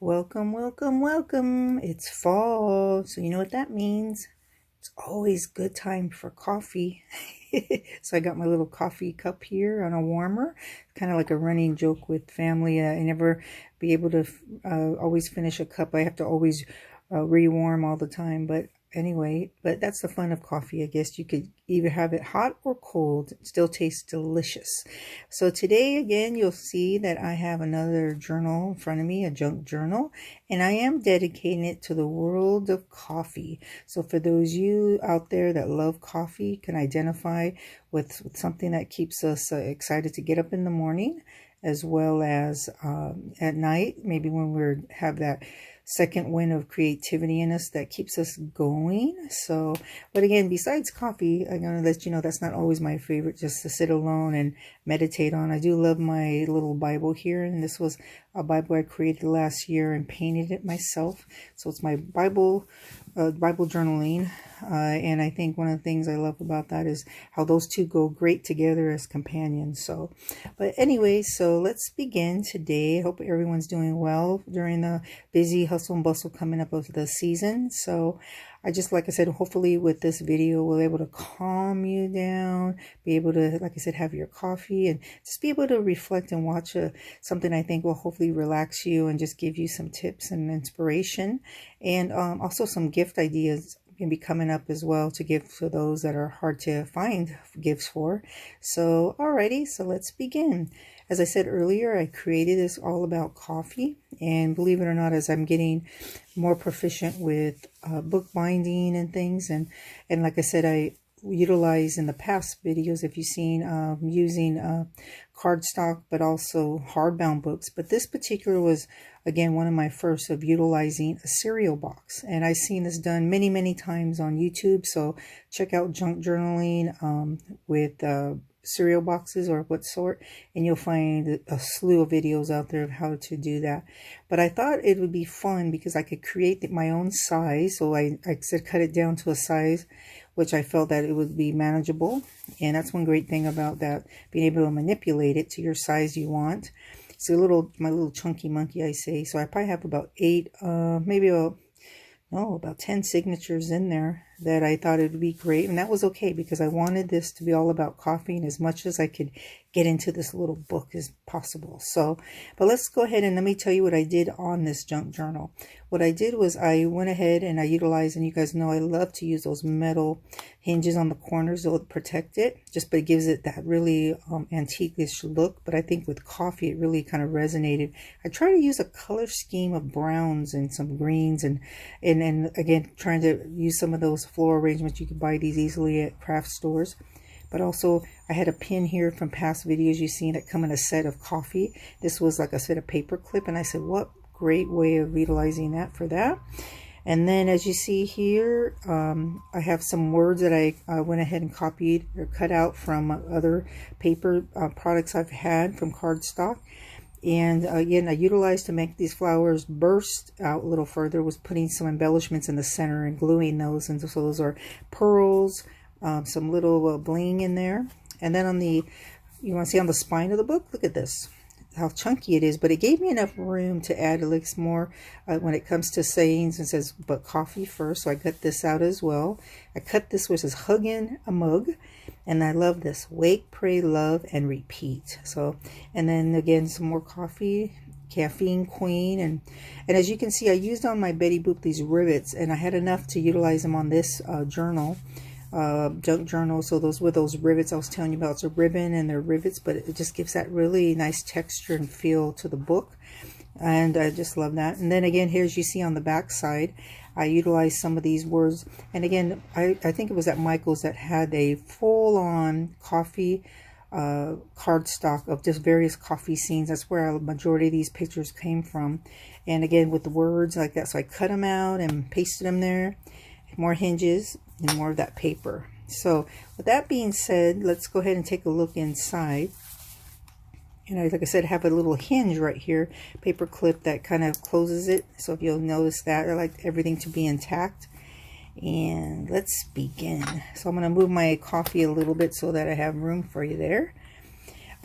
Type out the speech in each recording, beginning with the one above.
Welcome, welcome, welcome. It's fall, so you know what that means. It's always good time for coffee. So I got my little coffee cup here on a warmer. Kind of like a running joke with family. I never be able to always finish a cup. I have to always rewarm all the time. But anyway, but that's the fun of coffee. I guess you could either have it hot or cold. It still tastes delicious. So today, again, you'll see that I have another journal in front of me, a junk journal, and I am dedicating it to the world of coffee. So for those of you out there that love coffee, can identify with something that keeps us excited to get up in the morning, as well as at night, maybe when we have that second wind of creativity in us that keeps us going. So, but again, besides coffee, I'm going to let you know that's not always my favorite, just to sit alone and meditate on. I do love my little Bible here, and this was a Bible I created last year and painted it myself. So it's my Bible journaling, and I think one of the things I love about that is how those two go great together as companions. So, but anyway, so let's begin today. I hope everyone's doing well during the busy hustle and bustle coming up of the season. So I just, like I said, hopefully with this video, we'll be able to calm you down, be able to, like I said, have your coffee and just be able to reflect and watch something I think will hopefully relax you and just give you some tips and inspiration, and also some gift ideas can be coming up as well to give to those that are hard to find gifts for. So alrighty, so let's begin. As I said earlier, I created this all about coffee, and believe it or not, as I'm getting more proficient with book binding and things, and like I said, I utilize in the past videos, if you've seen, using cardstock, but also hardbound books. But this particular was, again, one of my first of utilizing a cereal box, and I've seen this done many times on YouTube. So check out junk journaling with cereal boxes or what sort, and you'll find a slew of videos out there of how to do that. But I thought it would be fun because I could create my own size. So I said cut it down to a size which I felt that it would be manageable, and that's one great thing about that, being able to manipulate it to your size you want. It's my little chunky monkey, I say. So I probably have about 8, maybe about 10 signatures in there that I thought it would be great. And that was okay because I wanted this to be all about coffee, and as much as I could get into this little book as possible. So, but let's go ahead and let me tell you what I did on this junk journal. What I did was I went ahead and I utilized, and you guys know I love to use those metal hinges on the corners to protect it, but it gives it that really antique-ish look. But I think with coffee, it really kind of resonated. I try to use a color scheme of browns and some greens, and again, trying to use some of those floral arrangements. You can buy these easily at craft stores. But also, I had a pin here from past videos you've seen that come in a set of coffee. This was, like I said, a paper clip, and I said, what great way of utilizing that for that. And then, as you see here, I have some words that I went ahead and copied or cut out from other paper products I've had from cardstock. And again, I utilized to make these flowers burst out a little further was putting some embellishments in the center and gluing those. And so those are pearls, some little bling in there. And then you want to see on the spine of the book, look at this, how chunky it is. But it gave me enough room to add a little more when it comes to sayings. It says, but coffee first. So I cut this out as well. I cut this, which is hugging a mug. And I love this, wake, pray, love, and repeat. So, and then again, some more coffee, caffeine queen. And as you can see, I used on my Betty Boop these rivets, and I had enough to utilize them on this journal, junk journal. So those were those rivets I was telling you about. It's a ribbon and they're rivets, but it just gives that really nice texture and feel to the book. And I just love that. And then again, here, as you see on the back side, I utilized some of these words. And again, I think it was at Michael's that had a full-on coffee cardstock of just various coffee scenes. That's where a majority of these pictures came from. And again, with the words like that. So I cut them out and pasted them there. More hinges and more of that paper. So with that being said, let's go ahead and take a look inside. And like I said, I have a little hinge right here, paper clip that kind of closes it. So if you'll notice that, I like everything to be intact. And let's begin. So I'm going to move my coffee a little bit so that I have room for you there.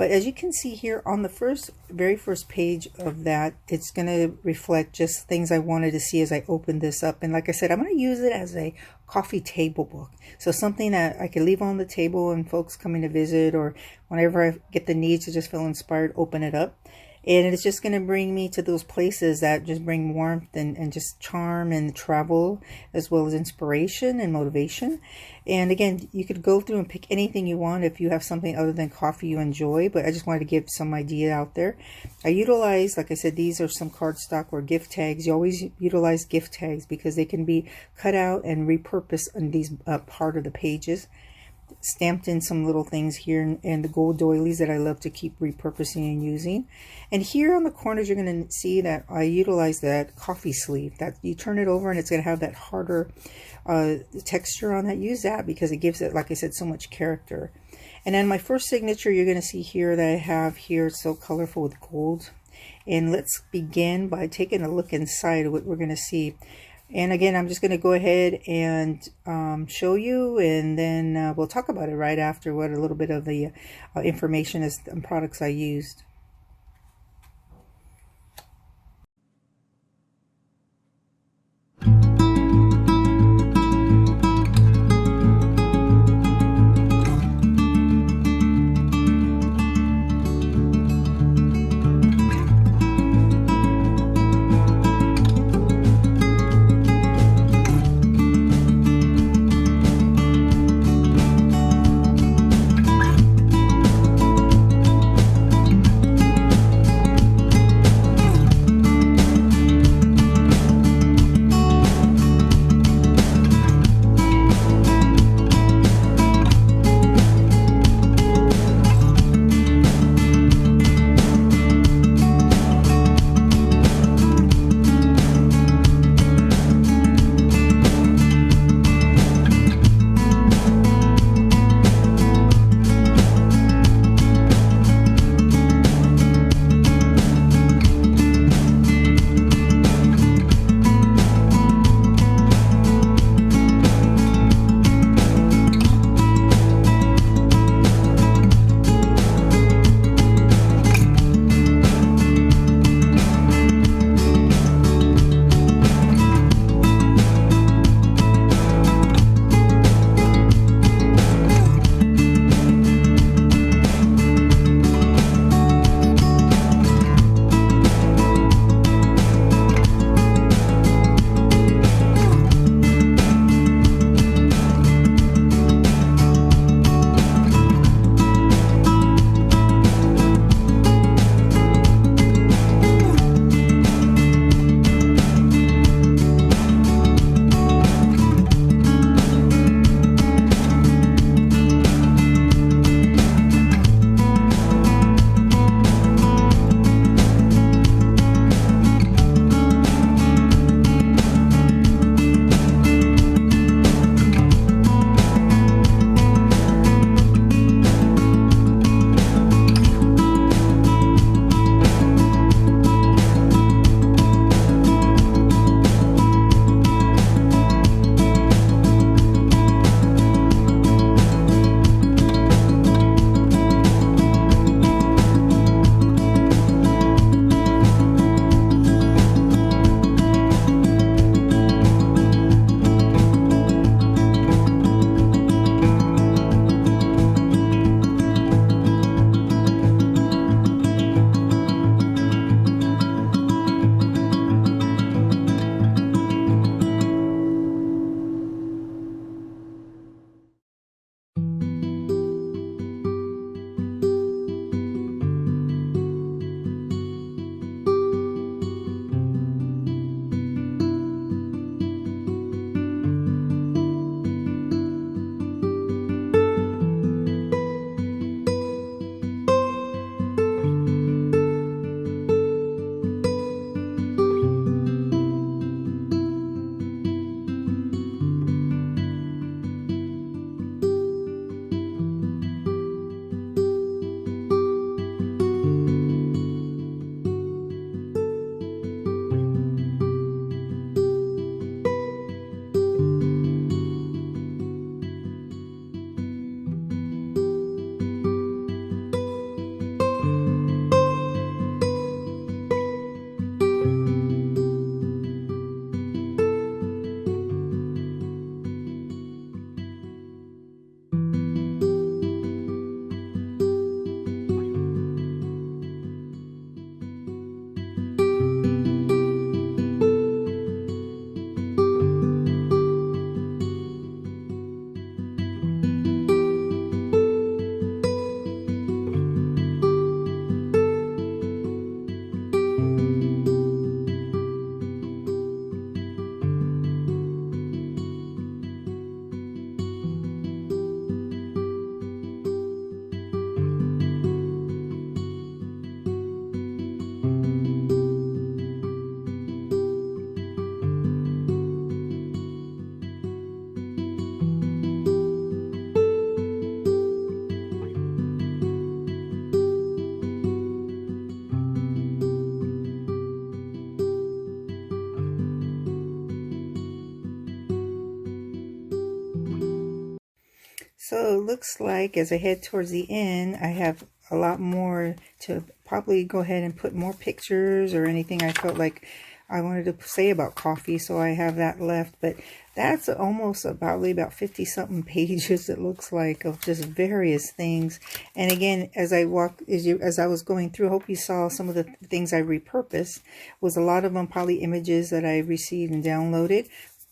But as you can see here on the very first page of that, it's going to reflect just things I wanted to see as I opened this up. And like I said, I'm going to use it as a coffee table book. So something that I could leave on the table and folks coming to visit, or whenever I get the need to just feel inspired, open it up. And it's just going to bring me to those places that just bring warmth and just charm and travel, as well as inspiration and motivation. And again, you could go through and pick anything you want if you have something other than coffee you enjoy, but I just wanted to give some idea out there. I utilize, like I said, these are some cardstock or gift tags. You always utilize gift tags because they can be cut out and repurposed on these part of the pages. Stamped in some little things here, and the gold doilies that I love to keep repurposing and using. And here on the corners, you're going to see that I utilize that coffee sleeve, that you turn it over and it's going to have that harder texture on that. Use that because it gives it, like I said, so much character. And then my first signature, you're going to see here that I have here, it's so colorful with gold. And let's begin by taking a look inside of what we're going to see. And again, I'm just going to go ahead and show you, and then we'll talk about it right after what a little bit of the information is and products I used. So it looks like as I head towards the end, I have a lot more to probably go ahead and put more pictures or anything I felt like I wanted to say about coffee, so I have that left. But that's almost probably about 50 something pages, it looks like, of just various things. And again, as I was going through, I hope you saw some of the things I repurposed. Was a lot of them probably images that I received and downloaded,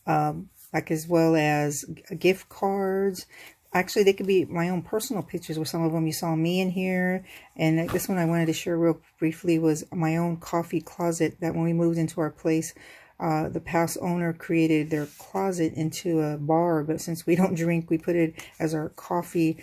like as well as gift cards. Actually, they could be my own personal pictures with some of them. You saw me in here. And this one I wanted to share real briefly was my own coffee closet that when we moved into our place, the past owner created their closet into a bar. But since we don't drink, we put it as our coffee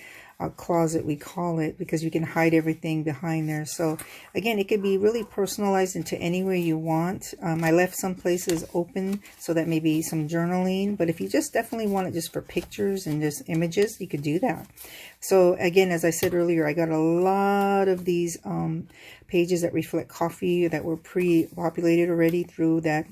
closet, we call it, because you can hide everything behind there. So again, it could be really personalized into any way you want. I left some places open so that maybe some journaling, but if you just definitely want it just for pictures and just images, you could do that. So again, as I said earlier, I got a lot of these pages that reflect coffee that were pre-populated already through that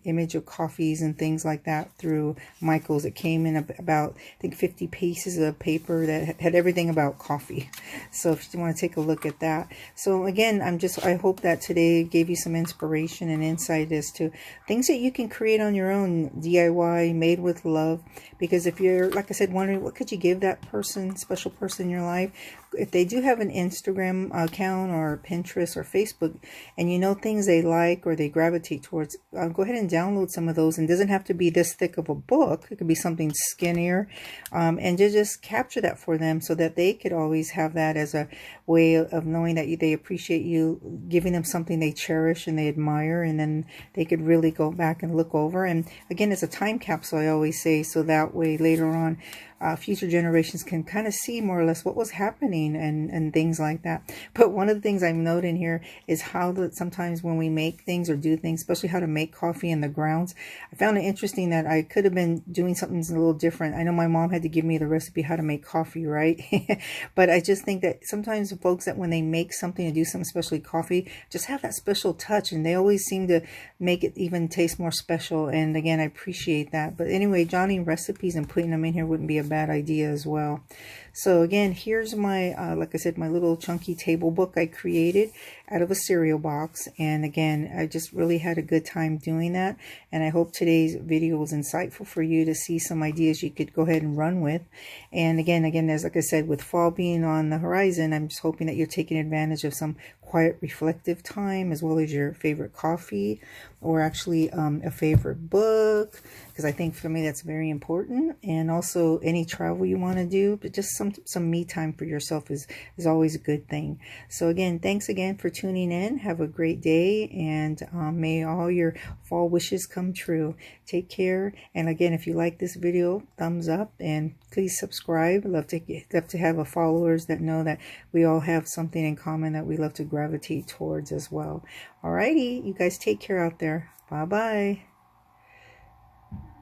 image of coffees and things like that through Michael's. It came in about, I think, 50 pieces of paper that had everything about coffee. So if you want to take a look at that. So again, I hope that today gave you some inspiration and insight as to things that you can create on your own, DIY, made with love. Because if you're, like I said, wondering what could you give that person, special person in your life, if they do have an Instagram account or Pinterest or Facebook, and you know things they like or they gravitate towards, go ahead and download some of those. And it doesn't have to be this thick of a book. It could be something skinnier, and just capture that for them so that they could always have that as a way of knowing that they appreciate you, giving them something they cherish and they admire, and then they could really go back and look over. And again, it's a time capsule, I always say, so that way later on future generations can kind of see more or less what was happening and things like that. But one of the things I'm noting here is how that sometimes when we make things or do things, especially how to make coffee in the grounds, I found it interesting that I could have been doing something a little different. I know my mom had to give me the recipe how to make coffee, right? But I just think that sometimes the folks that when they make something and do something, especially coffee, just have that special touch, and they always seem to make it even taste more special. And again, I appreciate that. But anyway, jotting recipes and putting them in here wouldn't be a bad idea as well. So again, here's my like I said, my little chunky table book I created out of a cereal box. And again, I just really had a good time doing that, and I hope today's video was insightful for you to see some ideas you could go ahead and run with. And again, as like I said, with fall being on the horizon, I'm just hoping that you're taking advantage of some quiet reflective time, as well as your favorite coffee, or actually a favorite book, because I think for me that's very important. And also any travel you want to do, but just some me time for yourself is always a good thing. So again, thanks again for tuning in. Have a great day, and may all your fall wishes come true. Take care. And again, if you like this video, thumbs up, and please subscribe. Love to have followers that know that we all have something in common that we love to gravitate towards as well. Alrighty, you guys take care out there. Bye bye.